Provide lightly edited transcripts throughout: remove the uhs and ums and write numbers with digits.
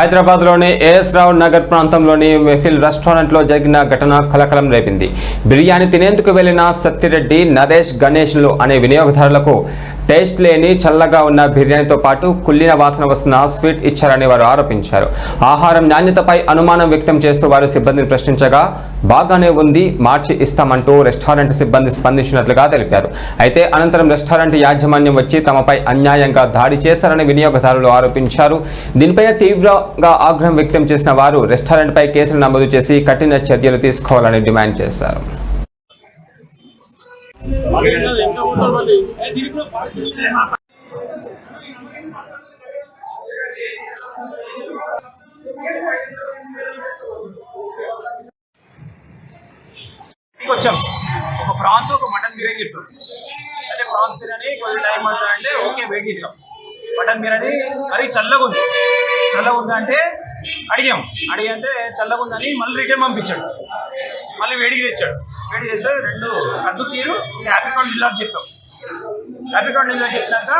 హైదరాబాద్లోని ఏఎస్ రావు నగర్ ప్రాంతంలోని మెఫిల్ రెస్టారెంట్లో జరిగిన ఘటన కలకలం రేపింది. బిర్యానీ తినేందుకు వెళ్లిన సత్తిరెడ్డి, నరేష్, గణేష్లు అనే వినియోగదారులకు టేస్ట్ లేని చల్లగా ఉన్న బిర్యానీతో పాటు కుళ్ళిన వాసన వస్తున్న స్వీట్ ఇచ్చారని వారు ఆరోపించారు. ఆహారం నాణ్యతపై అనుమానం వ్యక్తం చేస్తూ వారు సిబ్బందిని ప్రశ్నించగా బాగానే ఉంది, మార్చి ఇస్తామంటూ రెస్టారెంట్ సిబ్బంది స్పందించినట్లుగా తెలిపారు. అయితే అనంతరం రెస్టారెంట్ యాజమాన్యం వచ్చి తమపై అన్యాయంగా దాడి చేశారని వినియోగదారులు ఆరోపించారు. దీనిపై తీవ్రంగా ఆగ్రహం వ్యక్తం చేసిన వారు రెస్టారెంట్పై కేసులు నమోదు చేసి కఠిన చర్యలు తీసుకోవాలని డిమాండ్ చేశారు. వచ్చాం ఒక ప్రాన్స్ ఒక మటన్ బిర్యానీ చెప్తాం. అంటే ప్రాన్స్ బిర్యానీ కొంచెం టైం పడుతుంది అంటే ఓకే వెయిట్ చేస్తాం. మటన్ బిర్యానీ అది చల్లగా ఉంది అంటే అడిగితే చల్లగా ఉందని మళ్ళీ రిటర్న్ పంపించాడు. మళ్ళీ వేడి చేశాడు 2 కద్దు కీరు హ్యాపీకాన్ డిల్లర్ చెప్పాం. హ్యాపీకాన్ డిల్లర్ చెప్పినాక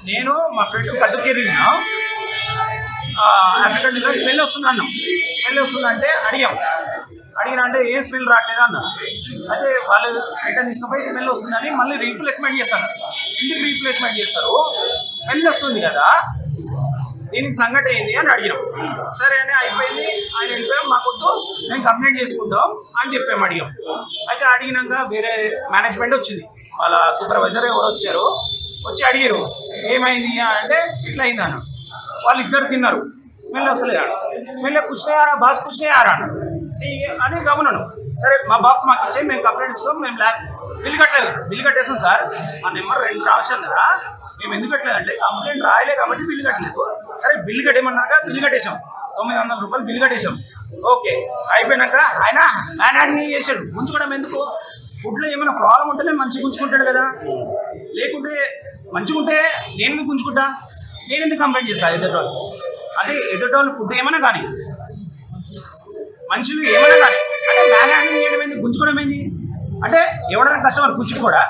నేను మా ఫ్రెండ్ కద్దు కీరు తిన్నాం. హ్యాపీకాన్ డిల్లర్ స్మెల్ వస్తుందంటే అడిగినా అంటే ఏ స్మెల్ రావట్లేదు అన్న. అయితే వాళ్ళు రిటర్న్ తీసుకుపోయి స్మెల్ వస్తుందని మళ్ళీ రీప్లేస్మెంట్ చేస్తారు. ఎందుకు రీప్లేస్మెంట్ చేస్తారు? స్మెల్ వస్తుంది కదా, దీనికి సంగతి ఏంది అని అడిగినాం. సరే అని అయిపోయింది, ఆయన వెళ్ళిపోయాం. మాకొద్దు, మేము కంప్లైంట్ చేసుకుంటాం అని చెప్పాము. అయితే అడిగినాక వేరే మేనేజ్మెంట్ వచ్చింది, వాళ్ళ సూపర్వైజర్ ఎవరు వచ్చి అడిగారు ఏమైంది అంటే ఇట్లా అయింది అన్న. వాళ్ళు ఇద్దరు తిన్నారు, స్మెల్ వస్తలేదు. స్మెల్ కూర్చున్నాయారా బాస్ కూర్చున్నాయారా అని గమనను. సరే మా బాక్స్ మాకు ఇచ్చాయి, మేము కంప్లైంట్ ఇస్తాం. మేము బిల్లు కట్టేసాం సార్. మా నెంబర్ 2 రాశాను కదా, మేము ఎందుకు కట్టలేదు అంటే కంప్లైంట్ రాయలే కాబట్టి బిల్లు కట్టలేదు. సరే బిల్లు కట్టేమన్నాక బిల్లు కట్టేసాం, 900 రూపాయలు బిల్లు కట్టేసాం. ఓకే అయిపోయినాక ఆయన చేశాడు. గుంజుకోవడం ఎందుకు? ఫుడ్లో ఏమైనా ప్రాబ్లం ఉంటేనే మంచిగా గుంజుకుంటాడు కదా, లేకుంటే మంచిగా ఉంటే నేను ఎందుకు గుంజుకుంటా? నేను ఎందుకు కంప్లైంట్ చేస్తాను ఎదుటోళ్ళు? అంటే ఎదుటోళ్ళు ఫుడ్ ఏమైనా కానీ మనుషులు ఏమైనా కానీ అంటే మ్యాన్ హ్యాండింగ్ చేయడం ఏంది, గుంజుకోవడం ఏంది? అంటే ఎవరైనా కస్టమర్ గుంజుకోడా?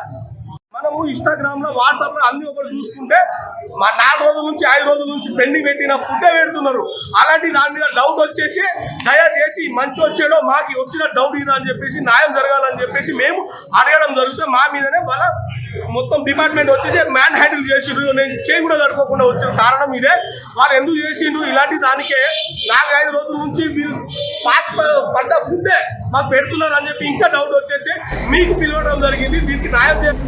మనము ఇన్స్టాగ్రామ్ లో వాట్సాప్ లో అన్ని ఒకటి చూసుకుంటే మా 4 రోజుల నుంచి 5 రోజుల నుంచి పెండింగ్ పెట్టిన ఫుడ్ పెడుతున్నారు. అలాంటి దాని మీద డౌట్ వచ్చేసి దయచేసి మంచి వచ్చేలో మాకు వచ్చిన డౌట్ ఇదా అని చెప్పేసి న్యాయం జరగాలని చెప్పేసి మేము అడగడం జరిగితే మా మీదనే వాళ్ళ మొత్తం డిపార్ట్మెంట్ వచ్చేసి మ్యాన్ హ్యాండిల్ చేసిండ్రు. నేను చేయి కూడా కట్టుకోకుండా వచ్చిన కారణం ఇదే. వాళ్ళు ఎందుకు చేసిండ్రు ఇలాంటి దానికే 4-5 రోజుల నుంచి పడ్డ ఫుడ్డే మాకు పెడుతున్నారు అని చెప్పి ఇంకా డౌట్ వచ్చేసి మీకు పిలవడం జరిగింది. దీనికి న్యాయం చేసి